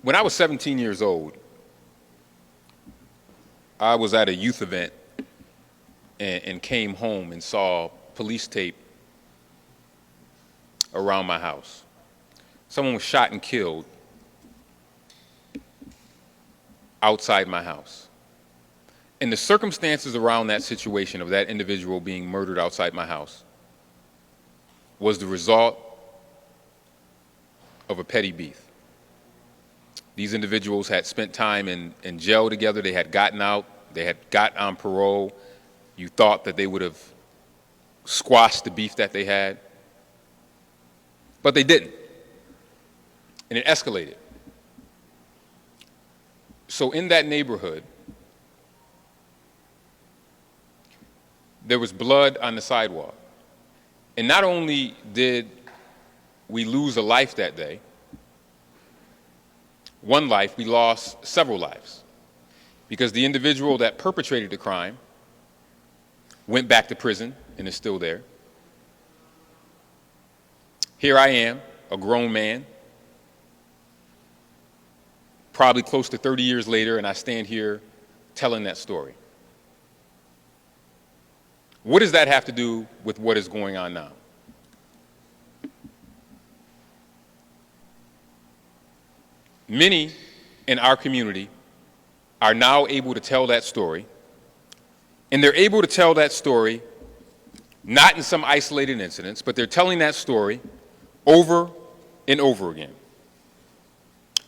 When I was 17 years old, I was at a youth event and came home and saw police tape around my house. Someone was shot and killed outside my house. And the circumstances around that situation of that individual being murdered outside my house was the result of a petty beef. These individuals had spent time in jail together. They had gotten out. They had got on parole. You thought that they would have squashed the beef that they had. But they didn't. And it escalated. So in that neighborhood, there was blood on the sidewalk. And not only did we lose a life that day, one life, we lost several lives, because the individual that perpetrated the crime went back to prison and is still there. Here I am, a grown man, probably close to 30 years later, and I stand here telling that story. What does that have to do with what is going on now? Many in our community are now able to tell that story, and they're able to tell that story not in some isolated incidents, but they're telling that story over and over again.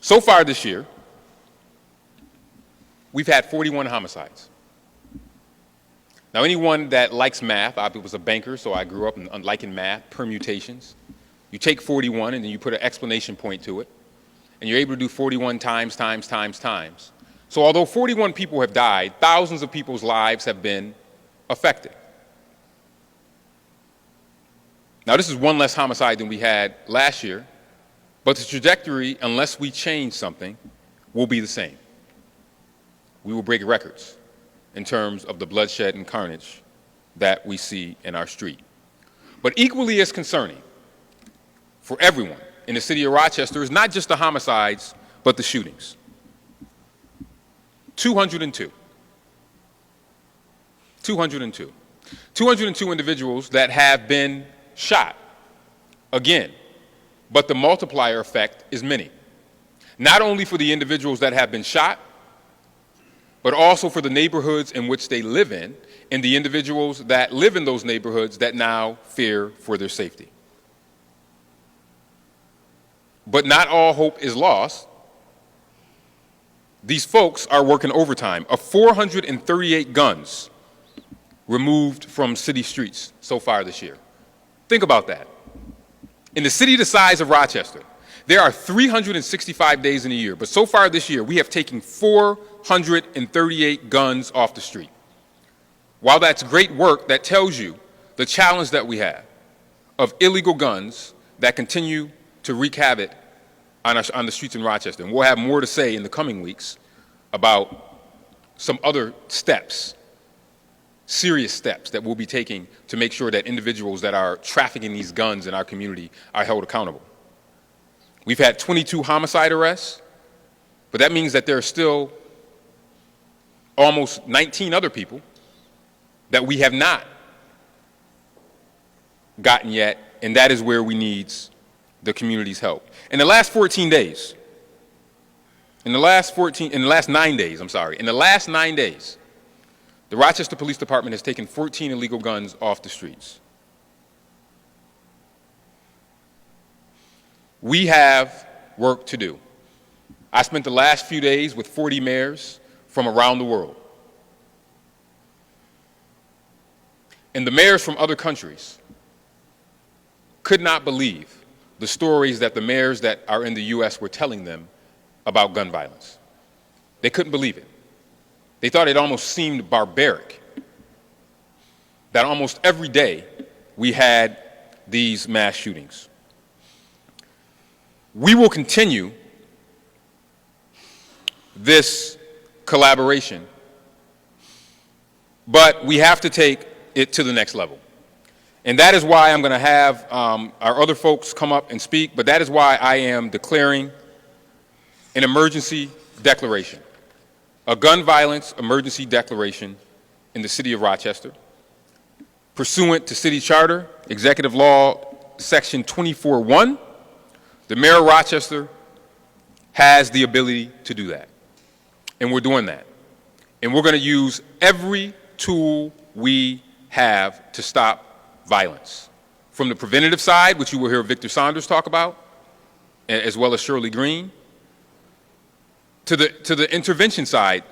So far this year, we've had 41 homicides. Now, anyone that likes math, I was a banker, so I grew up liking math, permutations. You take 41 and then you put an explanation point to it, and you're able to do 41 times. So although 41 people have died, thousands of people's lives have been affected. Now, this is one less homicide than we had last year, but the trajectory, unless we change something, will be the same. We will break records in terms of the bloodshed and carnage that we see in our street. But equally as concerning for everyone in the city of Rochester is not just the homicides, but the shootings. 202 individuals that have been shot, again, but the multiplier effect is many. Not only for the individuals that have been shot, but also for the neighborhoods in which they live in, and the individuals that live in those neighborhoods that now fear for their safety. But not all hope is lost. These folks are working overtime. Of 438 guns removed from city streets so far this year. Think about that. In the city the size of Rochester, there are 365 days in a year, but so far this year, we have taken 438 guns off the street. While that's great work, that tells you the challenge that we have of illegal guns that continue to wreak havoc on the streets in Rochester. And we'll have more to say in the coming weeks about some other steps, serious steps that we'll be taking to make sure that individuals that are trafficking these guns in our community are held accountable. We've had 22 homicide arrests, but that means that there are still almost 19 other people that we have not gotten yet, and that is where we need the community's help. In the last 9 days, the Rochester Police Department has taken 14 illegal guns off the streets. We have work to do. I spent the last few days with 40 mayors from around the world. And the mayors from other countries could not believe the stories that the mayors that are in the U.S. were telling them about gun violence. They couldn't believe it. They thought it almost seemed barbaric that almost every day we had these mass shootings. We will continue this collaboration, but we have to take it to the next level. And that is why I'm going to have our other folks come up and speak, but that is why I am declaring an emergency declaration, a gun violence emergency declaration in the city of Rochester, pursuant to City Charter, Executive Law, Section 24.1, the mayor of Rochester has the ability to do that. And we're doing that. And we're going to use every tool we have to stop violence. From the preventative side, which you will hear Victor Saunders talk about, as well as Shirley Green, to the intervention side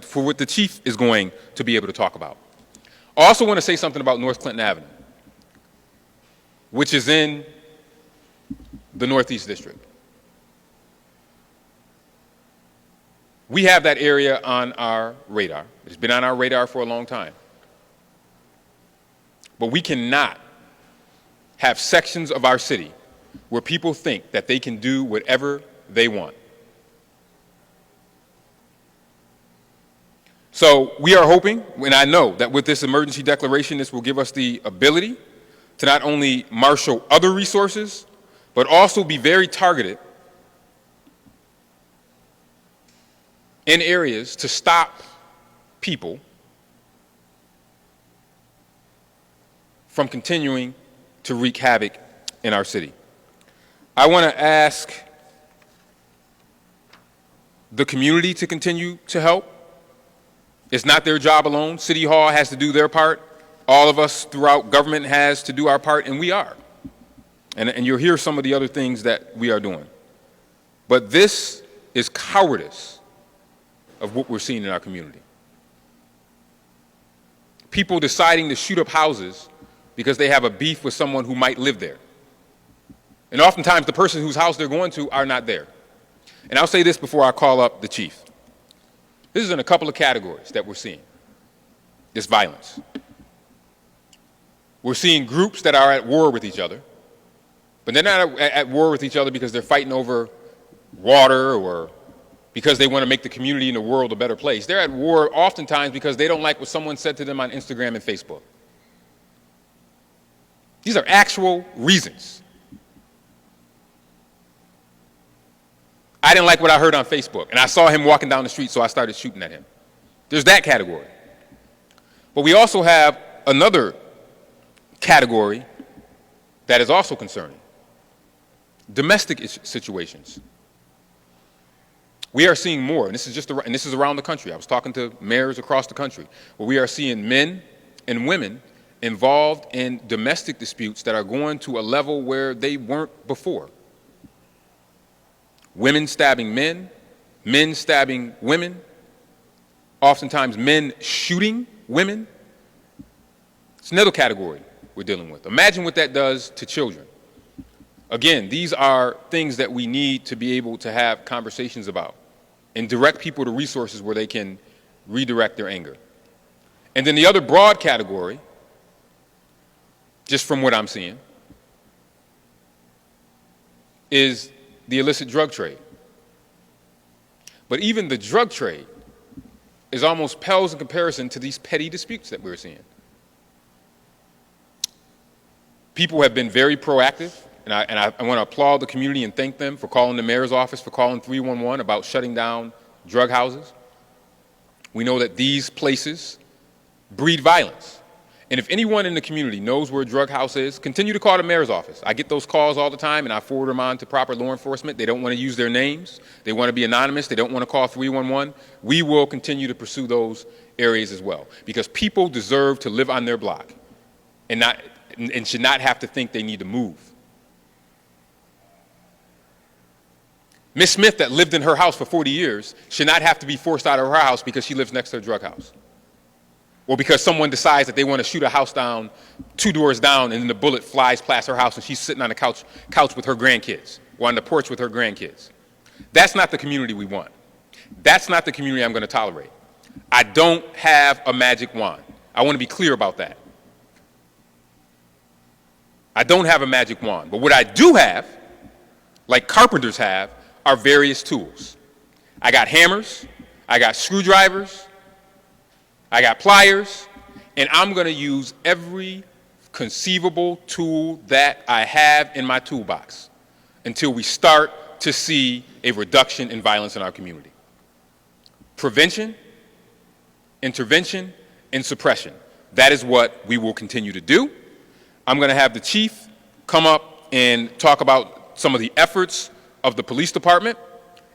for what the chief is going to be able to talk about. I also want to say something about North Clinton Avenue, which is in the Northeast District. We have that area on our radar. It's been on our radar for a long time. But we cannot have sections of our city where people think that they can do whatever they want. So we are hoping, and I know that with this emergency declaration, this will give us the ability to not only marshal other resources, but also be very targeted in areas to stop people from continuing to wreak havoc in our city. I want to ask the community to continue to help. It's not their job alone. City Hall has to do their part. All of us throughout government has to do our part, and we are. And you'll hear some of the other things that we are doing. But this is cowardice of what we're seeing in our community. People deciding to shoot up houses because they have a beef with someone who might live there. And oftentimes the person whose house they're going to are not there. And I'll say this before I call up the chief. This is in a couple of categories that we're seeing, this violence. We're seeing groups that are at war with each other, but they're not at war with each other because they're fighting over water or because they want to make the community and the world a better place. They're at war oftentimes because they don't like what someone said to them on Instagram and Facebook. These are actual reasons. I didn't like what I heard on Facebook, and I saw him walking down the street, so I started shooting at him. There's that category. But we also have another category that is also concerning. Domestic situations. We are seeing more, and this is around the country. I was talking to mayors across the country, where we are seeing men and women involved in domestic disputes that are going to a level where they weren't before. Women stabbing men, men stabbing women, oftentimes men shooting women. It's another category we're dealing with. Imagine what that does to children. Again, these are things that we need to be able to have conversations about and direct people to resources where they can redirect their anger. And then the other broad category, just from what I'm seeing, is the illicit drug trade. But even the drug trade is almost pales in comparison to these petty disputes that we're seeing. People have been very proactive, and I want to applaud the community and thank them for calling the mayor's office, for calling 311 about shutting down drug houses. We know that these places breed violence. And if anyone in the community knows where a drug house is, continue to call the mayor's office. I get those calls all the time, and I forward them on to proper law enforcement. They don't want to use their names. They want to be anonymous. They don't want to call 311. We will continue to pursue those areas as well, because people deserve to live on their block and should not have to think they need to move. Miss Smith, that lived in her house for 40 years, should not have to be forced out of her house because she lives next to a drug house. Or because someone decides that they want to shoot a house down 2 doors down and then the bullet flies past her house and she's sitting on the couch with her grandkids or on the porch with her grandkids. That's not the community we want. That's not the community I'm going to tolerate. I don't have a magic wand. I want to be clear about that. I don't have a magic wand. But what I do have, like carpenters have, are various tools. I got hammers, I got screwdrivers, I got pliers, and I'm going to use every conceivable tool that I have in my toolbox until we start to see a reduction in violence in our community. Prevention, intervention, and suppression. That is what we will continue to do. I'm going to have the chief come up and talk about some of the efforts of the police department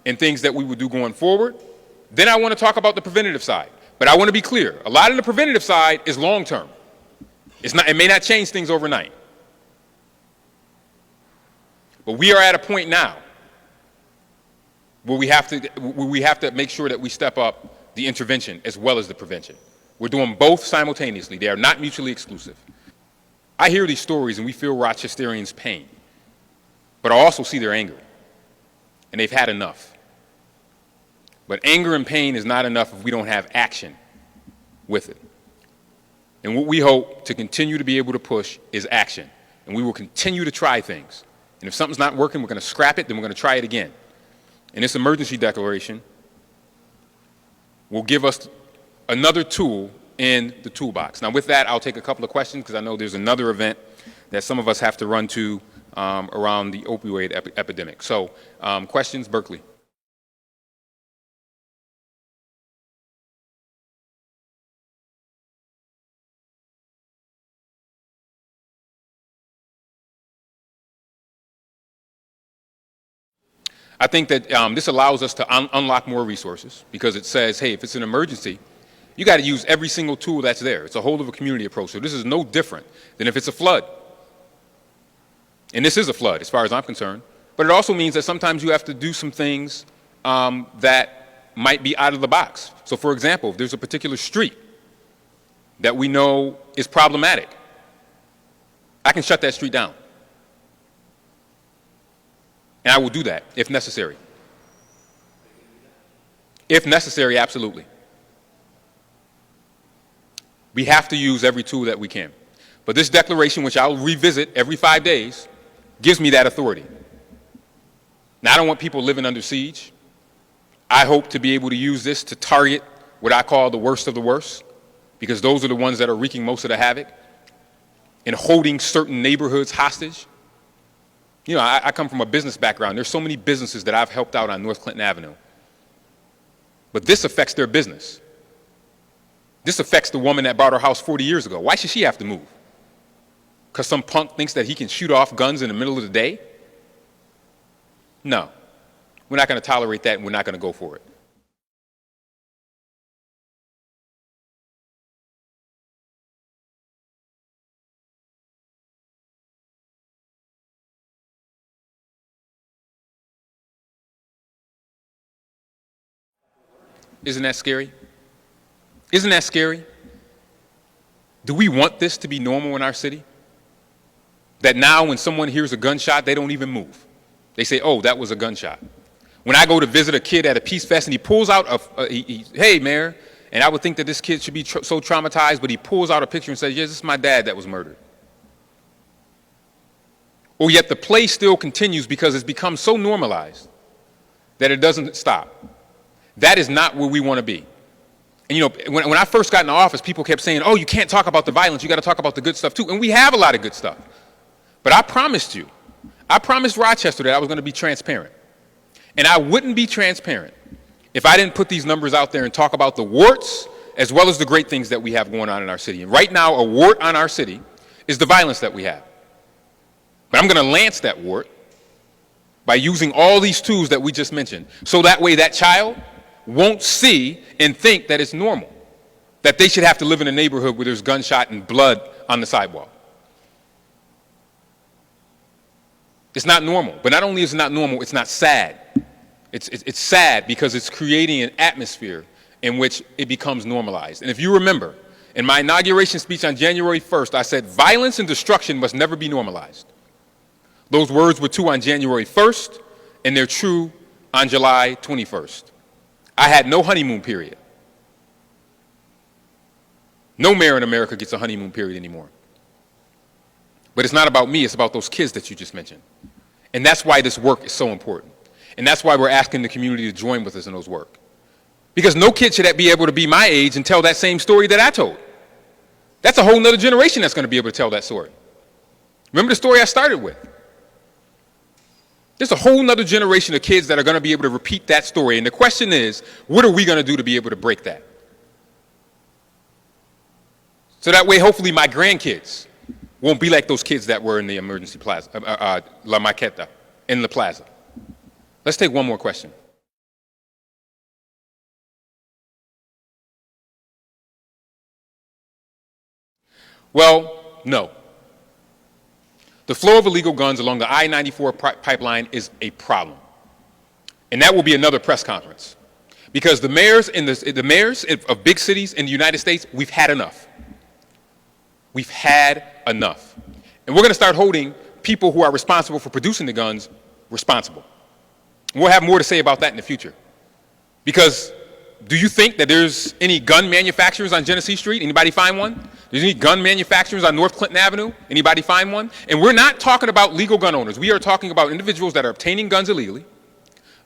and things that we will do going forward. Then I want to talk about the preventative side. But I want to be clear, a lot of the preventative side is long-term. It may not change things overnight. But we are at a point now where we have to make sure that we step up the intervention as well as the prevention. We're doing both simultaneously. They are not mutually exclusive. I hear these stories and we feel Rochesterians' pain, but I also see their anger, and they've had enough. But anger and pain is not enough if we don't have action with it. And what we hope to continue to be able to push is action. And we will continue to try things. And if something's not working, we're going to scrap it, then we're going to try it again. And this emergency declaration will give us another tool in the toolbox. Now, with that, I'll take a couple of questions because I know there's another event that some of us have to run to around the opioid epidemic. So, questions, Berkeley. I think that this allows us to unlock more resources because it says, hey, if it's an emergency, you got to use every single tool that's there. It's a whole of a community approach. So this is no different than if it's a flood. And this is a flood as far as I'm concerned. But it also means that sometimes you have to do some things that might be out of the box. So for example, if there's a particular street that we know is problematic, I can shut that street down. And I will do that if necessary. If necessary, absolutely. We have to use every tool that we can. But this declaration, which I'll revisit every 5 days, gives me that authority. Now, I don't want people living under siege. I hope to be able to use this to target what I call the worst of the worst, because those are the ones that are wreaking most of the havoc and holding certain neighborhoods hostage. You know, I come from a business background. There's so many businesses that I've helped out on North Clinton Avenue. But this affects their business. This affects the woman that bought her house 40 years ago. Why should she have to move? Because some punk thinks that he can shoot off guns in the middle of the day? No. We're not going to tolerate that, and we're not going to go for it. Isn't that scary? Isn't that scary? Do we want this to be normal in our city? That now when someone hears a gunshot, they don't even move. They say, oh, that was a gunshot. When I go to visit a kid at a Peace Fest and he pulls out hey, Mayor, and I would think that this kid should be so traumatized, but he pulls out a picture and says, yes, this is my dad that was murdered. Or yet the play still continues because it's become so normalized that it doesn't stop. That is not where we want to be. And you know, when I first got in the office, people kept saying, oh, you can't talk about the violence, you got to talk about the good stuff too. And we have a lot of good stuff. But I promised Rochester that I was going to be transparent. And I wouldn't be transparent if I didn't put these numbers out there and talk about the warts as well as the great things that we have going on in our city. And right now, a wart on our city is the violence that we have. But I'm going to lance that wart by using all these tools that we just mentioned. So that way that child won't see and think that it's normal, that they should have to live in a neighborhood where there's gunshot and blood on the sidewalk. It's not normal. But not only is it not normal, it's not sad. It's sad because it's creating an atmosphere in which it becomes normalized. And if you remember, in my inauguration speech on January 1st, I said violence and destruction must never be normalized. Those words were true on January 1st, and they're true on July 21st. I had no honeymoon period. No mayor in America gets a honeymoon period anymore. But it's not about me, it's about those kids that you just mentioned. And that's why this work is so important. And that's why we're asking the community to join with us in those work. Because no kid should be able to be my age and tell that same story that I told. That's a whole nother generation that's going to be able to tell that story. Remember the story I started with? There's a whole nother generation of kids that are going to be able to repeat that story. And the question is, what are we going to do to be able to break that? So that way, hopefully, my grandkids won't be like those kids that were in the emergency plaza, La Maqueta, in the plaza. Let's take one more question. Well, no. The flow of illegal guns along the I-94 pipeline is a problem. And that will be another press conference. Because the mayors of big cities in the United States, we've had enough. We've had enough. And we're going to start holding people who are responsible for producing the guns responsible. We'll have more to say about that in the future. Because do you think that there's any gun manufacturers on Genesee Street? Anybody find one? There's any gun manufacturers on North Clinton Avenue? Anybody find one? And we're not talking about legal gun owners. We are talking about individuals that are obtaining guns illegally,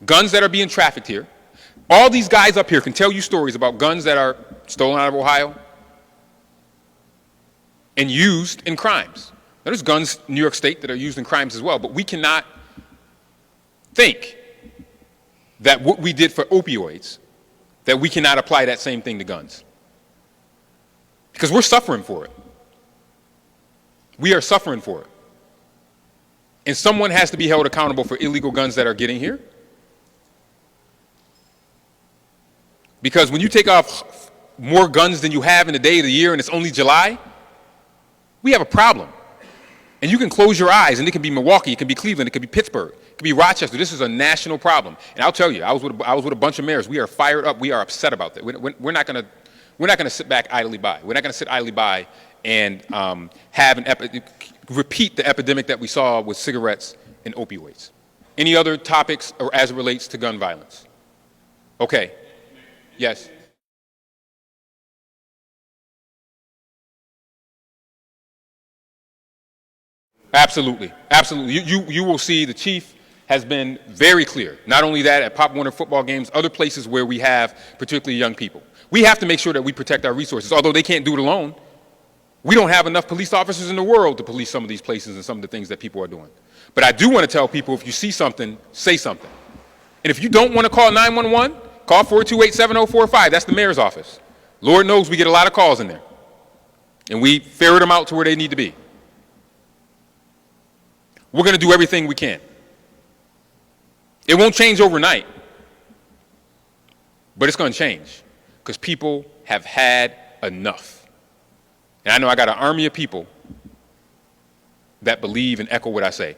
guns that are being trafficked here. All these guys up here can tell you stories about guns that are stolen out of Ohio and used in crimes. Now, there's guns in New York State that are used in crimes as well, but we cannot think that what we did for opioids, that we cannot apply that same thing to guns. Because we're suffering for it. We are suffering for it. And someone has to be held accountable for illegal guns that are getting here. Because when you take off more guns than you have in a day of the year and it's only July, we have a problem. And you can close your eyes, and it can be Milwaukee, it can be Cleveland, it can be Pittsburgh, it can be Rochester. This is a national problem. And I'll tell you, I was with a bunch of mayors. We are fired up. We are upset about that. We're not going to sit back idly by. We're not going to sit idly by and repeat the epidemic that we saw with cigarettes and opioids. Any other topics or as it relates to gun violence? Okay. Yes. Absolutely. Absolutely. You will see the chief has been very clear. Not only that, at Pop Warner football games, other places where we have particularly young people. We have to make sure that we protect our resources, although they can't do it alone. We don't have enough police officers in the world to police some of these places and some of the things that people are doing. But I do want to tell people, if you see something, say something. And if you don't want to call 911, call 428-7045. That's the mayor's office. Lord knows we get a lot of calls in there. And we ferret them out to where they need to be. We're going to do everything we can. It won't change overnight, but it's going to change because people have had enough. And I know I got an army of people that believe and echo what I say.